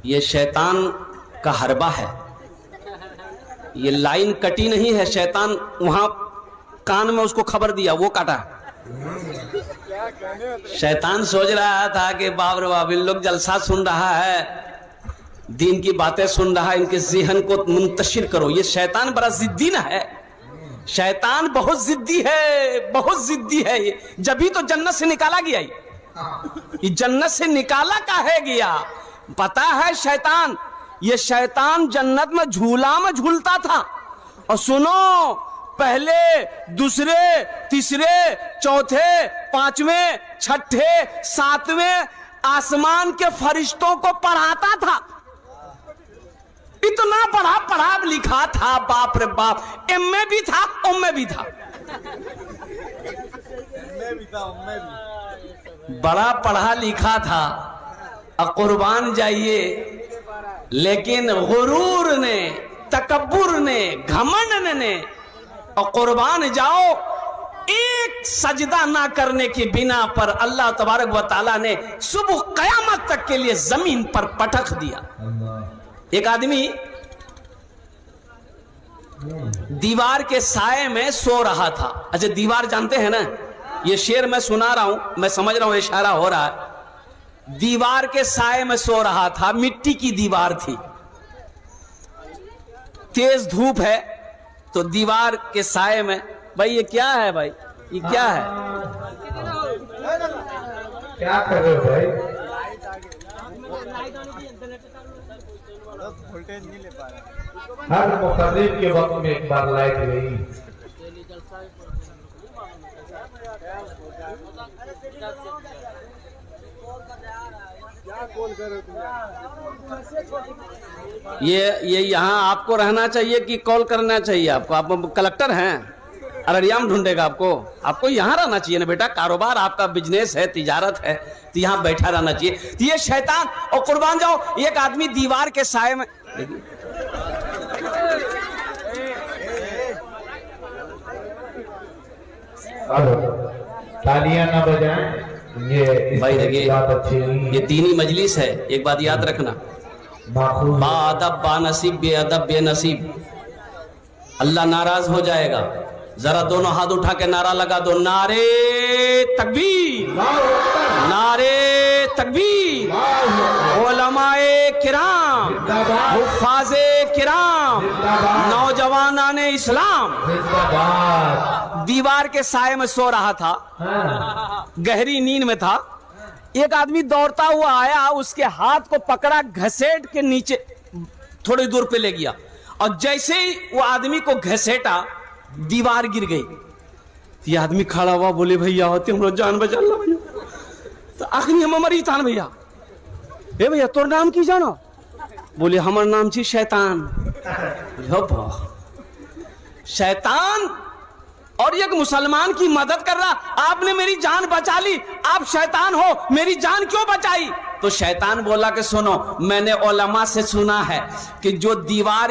یہ شیطان کا حربہ ہے، یہ لائن کٹی نہیں ہے، شیطان وہاں کان میں اس کو خبر دیا، وہ کاٹا ہے۔ شیطان سوچ رہا تھا کہ باپ رے باپ، ان لوگ جلسہ سن رہا ہے، دین کی باتیں سن رہا ہے، ان کے ذہن کو منتشر کرو۔ یہ شیطان بڑا ضدی نہ ہے، شیطان بہت ضدی ہے، بہت ضدی ہے، جبھی تو جنت سے نکالا گیا، یہ جنت سے نکالا کاہے گیا؟ پتا ہے شیطان، یہ شیطان جنت میں جھولا میں جھولتا تھا، اور سنو، پہلے دوسرے تیسرے چوتھے پانچویں چھٹے ساتویں آسمان کے فرشتوں کو پڑھاتا تھا، اتنا پڑھا لکھا تھا، باپ رے باپ، ایم میں بھی تھا، ام میں بھی تھا، بڑا پڑھا لکھا تھا، قربان جائیے، لیکن غرور نے، تکبر نے، گھمنڈ نے، اور قربان جاؤ، ایک سجدہ نہ کرنے کی بنا پر اللہ تبارک و تعالیٰ نے صبح قیامت تک کے لیے زمین پر پٹخ دیا۔ ایک آدمی دیوار کے سائے میں سو رہا تھا۔ اچھا، دیوار جانتے ہیں نا، یہ شعر میں سنا رہا ہوں، میں سمجھ رہا ہوں اشارہ ہو رہا ہے۔ دیوار کے سائے میں سو رہا تھا، مٹی کی دیوار تھی، تیز دھوپ ہے، تو دیوار کے سائے میں، بھائی یہ کیا ہے، بھائی یہ کیا ہے؟ کیا کر رہے ہو بھائی؟ ہر مقرر کے وقت میں ایک بار لائٹ گئی۔ یہ یہاں آپ کو رہنا چاہیے کہ کال کرنا چاہیے آپ کو؟ آپ کلکٹر ہیں، ارڑیا میں ڈھونڈے گا آپ کو یہاں رہنا چاہیے نا بیٹا، کاروبار آپ کا، بزنس ہے، تجارت ہے، تو یہاں بیٹھا رہنا چاہیے۔ تو یہ شیطان، اور قربان جاؤ، ایک آدمی دیوار کے سائے میں، تالیاں نہ بجائیں، بھائی دیکھیے، یہ دینی مجلس ہے، ایک بات یاد رکھنا، با ادب با نصیب، بے ادب بے نصیب، اللہ ناراض ہو جائے گا۔ ذرا دونوں ہاتھ اٹھا کے نعرہ لگا دو، نعرے تکبیر، نعرے تکبیر، علماء کرام، حفاظ کرام، نوجوانان اسلام۔ دیوار کے سائے میں سو رہا تھا، گہری نیند میں تھا، ایک آدمی دوڑتا ہوا آیا، اس کے ہاتھ کو پکڑا، گھسیٹ کے نیچے تھوڑی دور پہ لے گیا، اور جیسے ہی وہ آدمی کو گھسیٹا، دیوار گر گئی۔ یہ آدمی کھڑا ہوا، بولے بھیا ہوتے ہم لوگ جان بچا اللہ بھیا، تو آخری ہم مری تھان بھیا، اے بھیا تور نام کی جانا؟ بولے ہمار نام چی شیطان۔ شیطان اور ایک مسلمان کی مدد کر رہا، آپ نے میری جان بچا لی، آپ شیطان ہو، میری جان کیوں بچائی؟ تو شیطان بولا کہ سنو، میں نے علماء سے سنا ہے کہ جو دیوار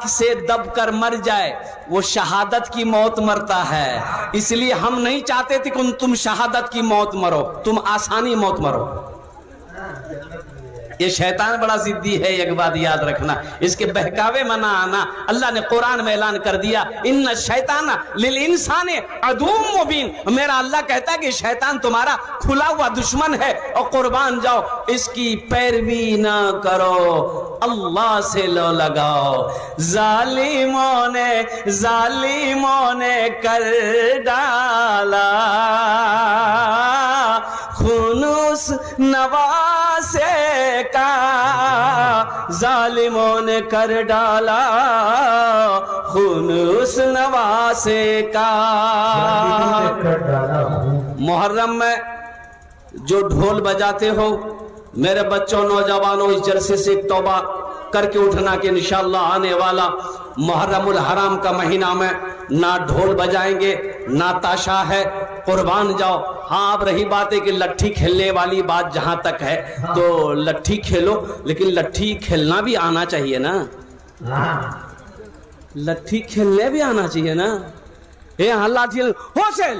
سے دب کر مر جائے وہ شہادت کی موت مرتا ہے، اس لیے ہم نہیں چاہتے تھے کہ تم شہادت کی موت مرو، تم آسانی موت مرو۔ یہ شیطان بڑا ضدی ہے، ایک بات یاد رکھنا، اس کے بہکاوے میں نہ آنا۔ اللہ نے قرآن میں اعلان کر دیا، ان الشیطان للانسان عدو مبین، میرا اللہ کہتا ہے کہ شیطان تمہارا کھلا ہوا دشمن ہے، اور قربان جاؤ، اس کی پیروی نہ کرو، اللہ سے لو لگاؤ۔ ظالموں نے کر ڈالا خنوس نواسے کا، ظالموں نے کر ڈالا خنوس نواسے کا۔ محرم میں جو ڈھول بجاتے ہو، میرے بچوں نوجوانوں، اس جلسے سے ایک توبہ کر کے اٹھنا کہ انشاءاللہ آنے والا محرم الحرام کا مہینہ میں نہ ڈھول بجائیں گے، نہ تاشا ہے، قربان جاؤ۔ ہاں، اب رہی بات ہے کہ لٹھی کھیلنے والی بات جہاں تک ہے تو لٹھی کھیلو، لیکن لٹھی کھیلنا بھی آنا چاہیے نا، لٹھی کھیلنے بھی آنا چاہیے نا۔ ہاں لاٹھی، ہوسل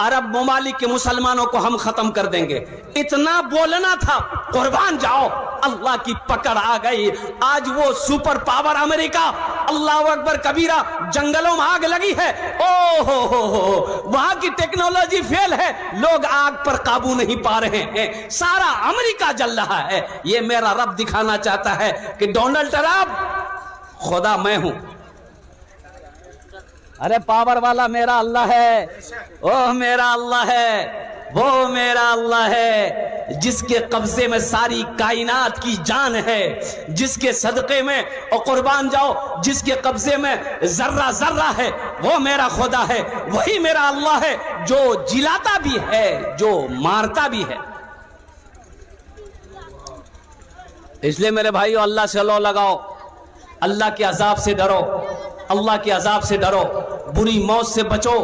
عرب ممالک کے مسلمانوں کو ہم ختم کر دیں گے. اتنا بولنا تھا. قربان جاؤ, اللہ کی پکڑ آ گئی. آج وہ سپر پاور امریکہ, اللہ اکبر کبیرہ, جنگلوں میں آگ لگی ہے. او ہو وہاں کی ٹیکنالوجی فیل ہے, لوگ آگ پر قابو نہیں پا رہے ہیں, سارا امریکہ جل رہا ہے. یہ میرا رب دکھانا چاہتا ہے کہ ڈونلڈ ٹرمپ خدا میں ہوں. ارے پاور والا میرا اللہ ہے, او میرا اللہ ہے, وہ میرا اللہ ہے جس کے قبضے میں ساری کائنات کی جان ہے, جس کے صدقے میں, اور قربان جاؤ, جس کے قبضے میں ذرہ ذرہ ہے, وہ میرا خدا ہے. وہی میرا اللہ ہے جو جلاتا بھی ہے, جو مارتا بھی ہے. اس لیے میرے بھائیو, اللہ سے لو لگاؤ, اللہ کے عذاب سے ڈرو, اللہ کے عذاب سے ڈرو, بری موت سے بچو.